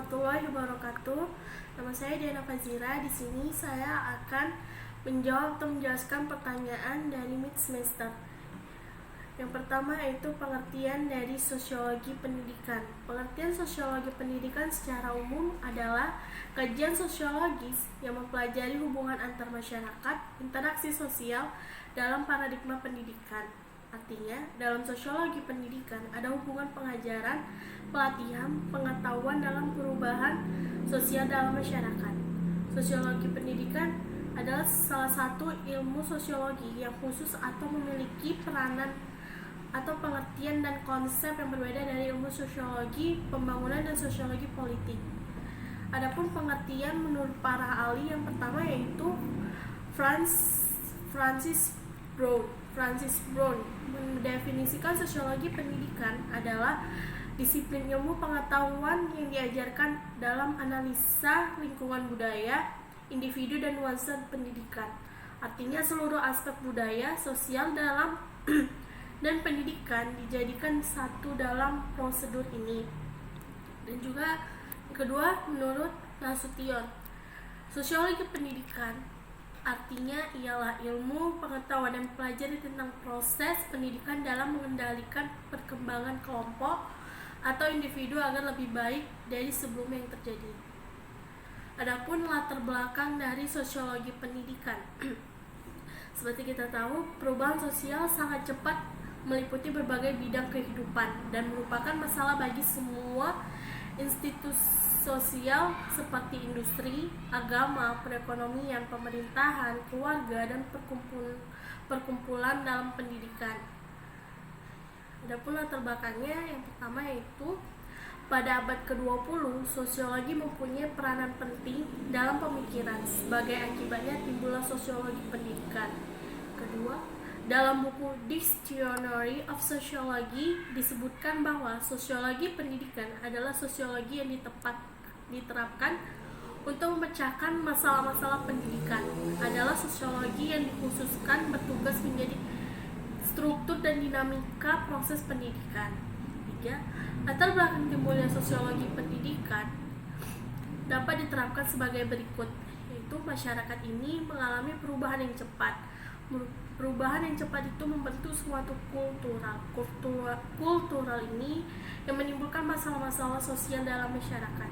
warahmatullahi wabarakatuh. Nama saya Diana Fazira. Di sini saya akan menjawab atau menjelaskan pertanyaan dari mid semester. Yang pertama yaitu pengertian dari sosiologi pendidikan. Pengertian sosiologi pendidikan secara umum adalah kajian sosiologis yang mempelajari hubungan antar masyarakat, interaksi sosial dalam paradigma pendidikan. Artinya, dalam sosiologi pendidikan ada hubungan pengajaran, pelatihan, pengetahuan dalam perubahan sosial dalam masyarakat. Sosiologi pendidikan adalah salah satu ilmu sosiologi yang khusus atau memiliki peranan atau pengertian dan konsep yang berbeda dari ilmu sosiologi pembangunan dan sosiologi politik. Adapun pengertian menurut para ahli yang pertama yaitu Francis Brown mendefinisikan sosiologi pendidikan adalah disiplin ilmu pengetahuan yang diajarkan dalam analisa lingkungan budaya, individu dan nuansa pendidikan. Artinya seluruh aspek budaya, sosial dalam dan pendidikan dijadikan satu dalam prosedur ini. Dan juga kedua, menurut Nasution, sosiologi pendidikan artinya ialah ilmu pengetahuan dan pelajari tentang proses pendidikan dalam mengendalikan perkembangan kelompok atau individu agar lebih baik dari sebelumnya yang terjadi. Adapun latar belakang dari sosiologi pendidikan. Seperti kita tahu, perubahan sosial sangat cepat meliputi berbagai bidang kehidupan dan merupakan masalah bagi semua institusi sosial seperti industri, agama, perekonomian, pemerintahan, keluarga, dan perkumpulan dalam pendidikan. Adapun latar belakangnya yang pertama yaitu pada abad ke-20, sosiologi mempunyai peranan penting dalam pemikiran. Sebagai akibatnya timbullah sosiologi pendidikan. Kedua, dalam buku Dictionary of Sociology disebutkan bahwa sosiologi pendidikan adalah sosiologi yang diterapkan untuk memecahkan masalah-masalah pendidikan. Adalah sosiologi yang dikhususkan bertugas menjadi struktur dan dinamika proses pendidikan. 3. Latar belakang timbulnya sosiologi pendidikan dapat diterapkan sebagai berikut, yaitu masyarakat ini mengalami perubahan yang cepat. Perubahan yang cepat itu membentuk suatu kultural ini yang menimbulkan masalah-masalah sosial dalam masyarakat.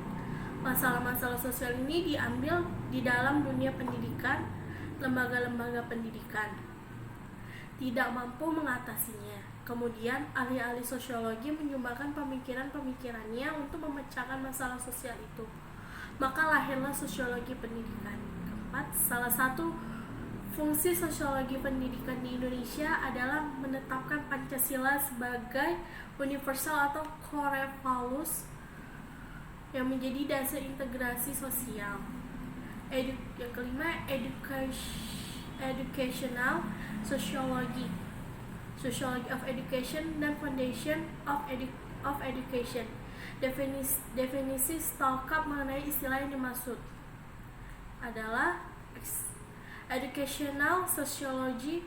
Masalah-masalah sosial ini diambil di dalam dunia pendidikan, lembaga-lembaga pendidikan tidak mampu mengatasinya. Kemudian ahli-ahli sosiologi menyumbangkan pemikiran-pemikirannya untuk memecahkan masalah sosial itu. Maka lahirlah sosiologi pendidikan. Keempat, salah satu fungsi sosiologi pendidikan di Indonesia adalah menetapkan Pancasila sebagai universal atau core values yang menjadi dasar integrasi sosial. Yang kelima, educational sociology of education dan foundation of education. Definisi stelkap mengenai istilah yang dimaksud adalah educational sociology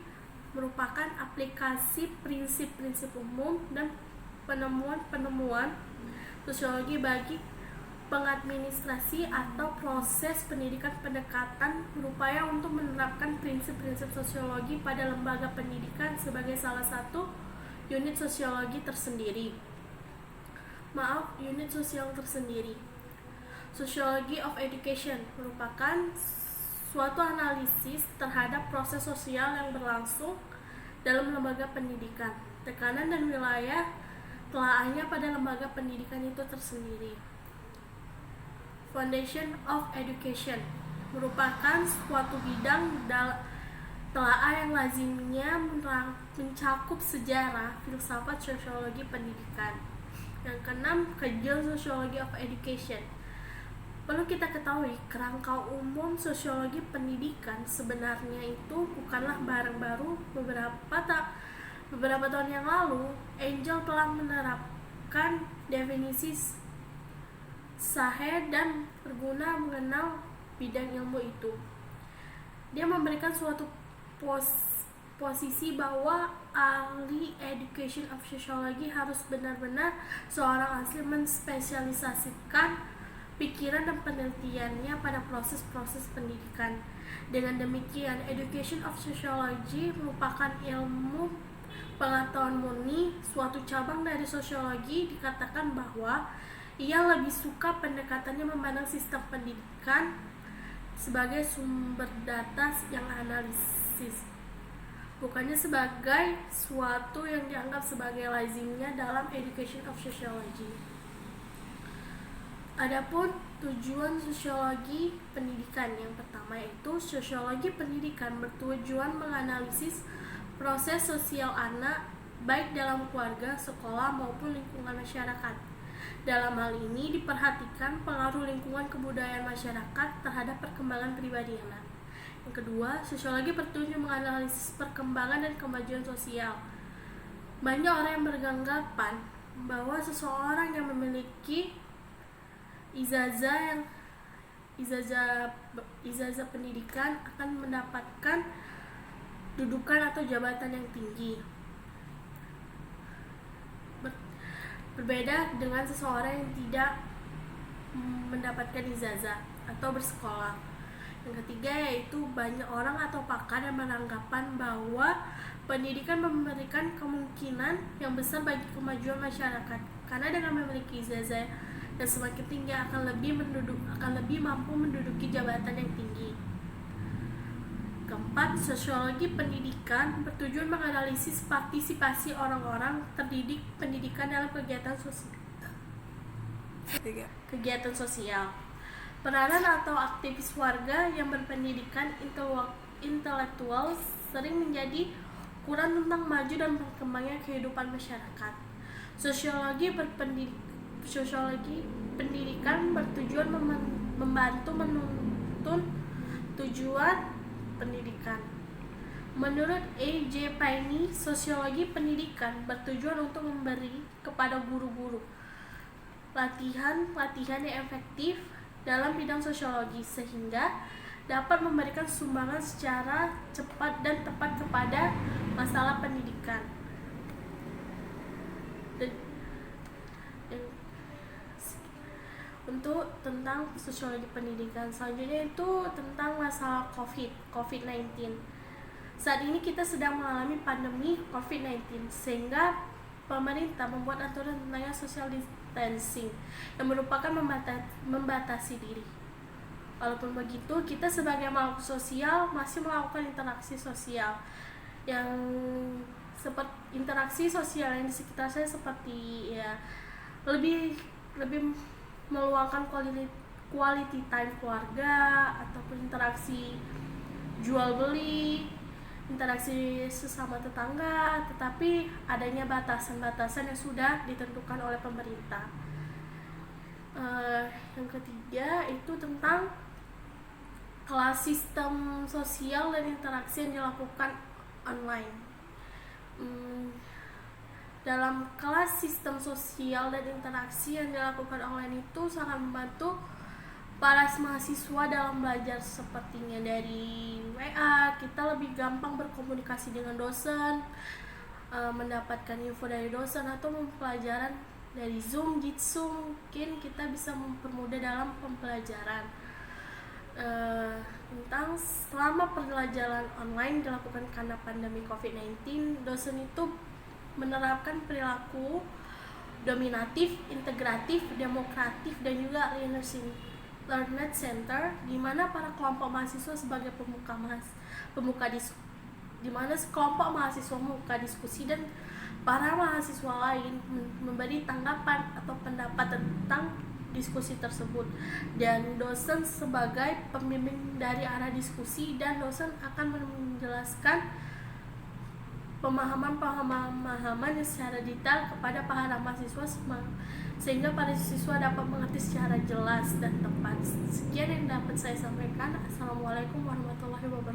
merupakan aplikasi prinsip-prinsip umum dan penemuan-penemuan sosiologi bagi pengadministrasi atau proses pendidikan. Pendekatan berupaya untuk menerapkan prinsip-prinsip sosiologi pada lembaga pendidikan sebagai salah satu unit sosiologi tersendiri. Unit sosial tersendiri. Sociology of education merupakan suatu analisis terhadap proses sosial yang berlangsung dalam lembaga pendidikan, tekanan dan wilayah telaahnya pada lembaga pendidikan itu tersendiri. Foundation of Education merupakan suatu bidang telaah yang lazimnya mencakup sejarah, filsafat, sosiologi pendidikan. Yang keenam, kajian Sociology of Education. Perlu kita ketahui, kerangka umum sosiologi pendidikan sebenarnya itu bukanlah barang baru. Beberapa tahun yang lalu, Angel telah menerapkan definisi sahih dan berguna mengenal bidang ilmu itu. Dia memberikan suatu posisi bahwa ahli education of sociology harus benar-benar seorang asli menspesialisasikan pikiran dan penelitiannya pada proses-proses pendidikan. Dengan demikian, Education of Sociology merupakan ilmu pengetahuan murni, suatu cabang dari sosiologi. Dikatakan bahwa ia lebih suka pendekatannya memandang sistem pendidikan sebagai sumber data yang analisis, bukannya sebagai suatu yang dianggap sebagai lazimnya dalam Education of Sociology. Adapun tujuan sosiologi pendidikan, yang pertama yaitu sosiologi pendidikan bertujuan menganalisis proses sosial anak baik dalam keluarga, sekolah maupun lingkungan masyarakat. Dalam hal ini diperhatikan pengaruh lingkungan kebudayaan masyarakat terhadap perkembangan pribadi anak. Yang kedua, sosiologi bertujuan menganalisis perkembangan dan kemajuan sosial. Banyak orang yang beranggapan bahwa seseorang yang memiliki ijazah pendidikan akan mendapatkan dudukan atau jabatan yang tinggi. Berbeda dengan seseorang yang tidak mendapatkan ijazah atau bersekolah. Yang ketiga yaitu banyak orang atau pakar yang beranggapan bahwa pendidikan memberikan kemungkinan yang besar bagi kemajuan masyarakat, karena dengan memiliki ijazah dan semakin tinggi akan lebih mampu menduduki jabatan yang tinggi. Keempat, sosiologi pendidikan bertujuan menganalisis partisipasi orang-orang terdidik pendidikan dalam kegiatan sosial. Peranan atau aktivis warga yang berpendidikan intelektual sering menjadi ukuran tentang maju dan berkembangnya kehidupan masyarakat. Sosiologi pendidikan bertujuan membantu menuntun tujuan pendidikan. Menurut A.J. Paine, sosiologi pendidikan bertujuan untuk memberi kepada guru-guru latihan yang efektif dalam bidang sosiologi sehingga dapat memberikan sumbangan secara cepat dan tepat kepada masalah pendidikan. Untuk tentang sosiologi pendidikan selanjutnya itu tentang masalah COVID-19. Saat ini kita sedang mengalami pandemi COVID-19 sehingga pemerintah membuat aturan tentang social distancing yang merupakan membatasi diri. Walaupun begitu, kita sebagai makhluk sosial masih melakukan interaksi sosial yang seperti interaksi sosial yang di sekitar saya, seperti lebih meluangkan quality time keluarga ataupun interaksi jual beli, interaksi sesama tetangga, tetapi adanya batasan-batasan yang sudah ditentukan oleh pemerintah. Yang ketiga itu tentang kelas sistem sosial dan interaksi yang dilakukan online. Dalam kelas sistem sosial dan interaksi yang dilakukan online itu sangat membantu para mahasiswa dalam belajar, sepertinya dari WA kita lebih gampang berkomunikasi dengan dosen, mendapatkan info dari dosen, atau pembelajaran dari Zoom, Jitsu, mungkin kita bisa mempermudah dalam pembelajaran. Tentang selama pembelajaran online dilakukan karena pandemi COVID-19, dosen itu menerapkan perilaku dominatif, integratif, demokratif, dan juga learner center, di mana para kelompok mahasiswa sebagai di mana sekelompok mahasiswa membuka diskusi dan para mahasiswa lain memberi tanggapan atau pendapat tentang diskusi tersebut, dan dosen sebagai pembimbing dari arah diskusi, dan dosen akan menjelaskan pemahaman yang secara detail kepada para mahasiswa sehingga para siswa dapat mengerti secara jelas dan tepat. Sekian yang dapat saya sampaikan. Assalamualaikum warahmatullahi wabarakatuh.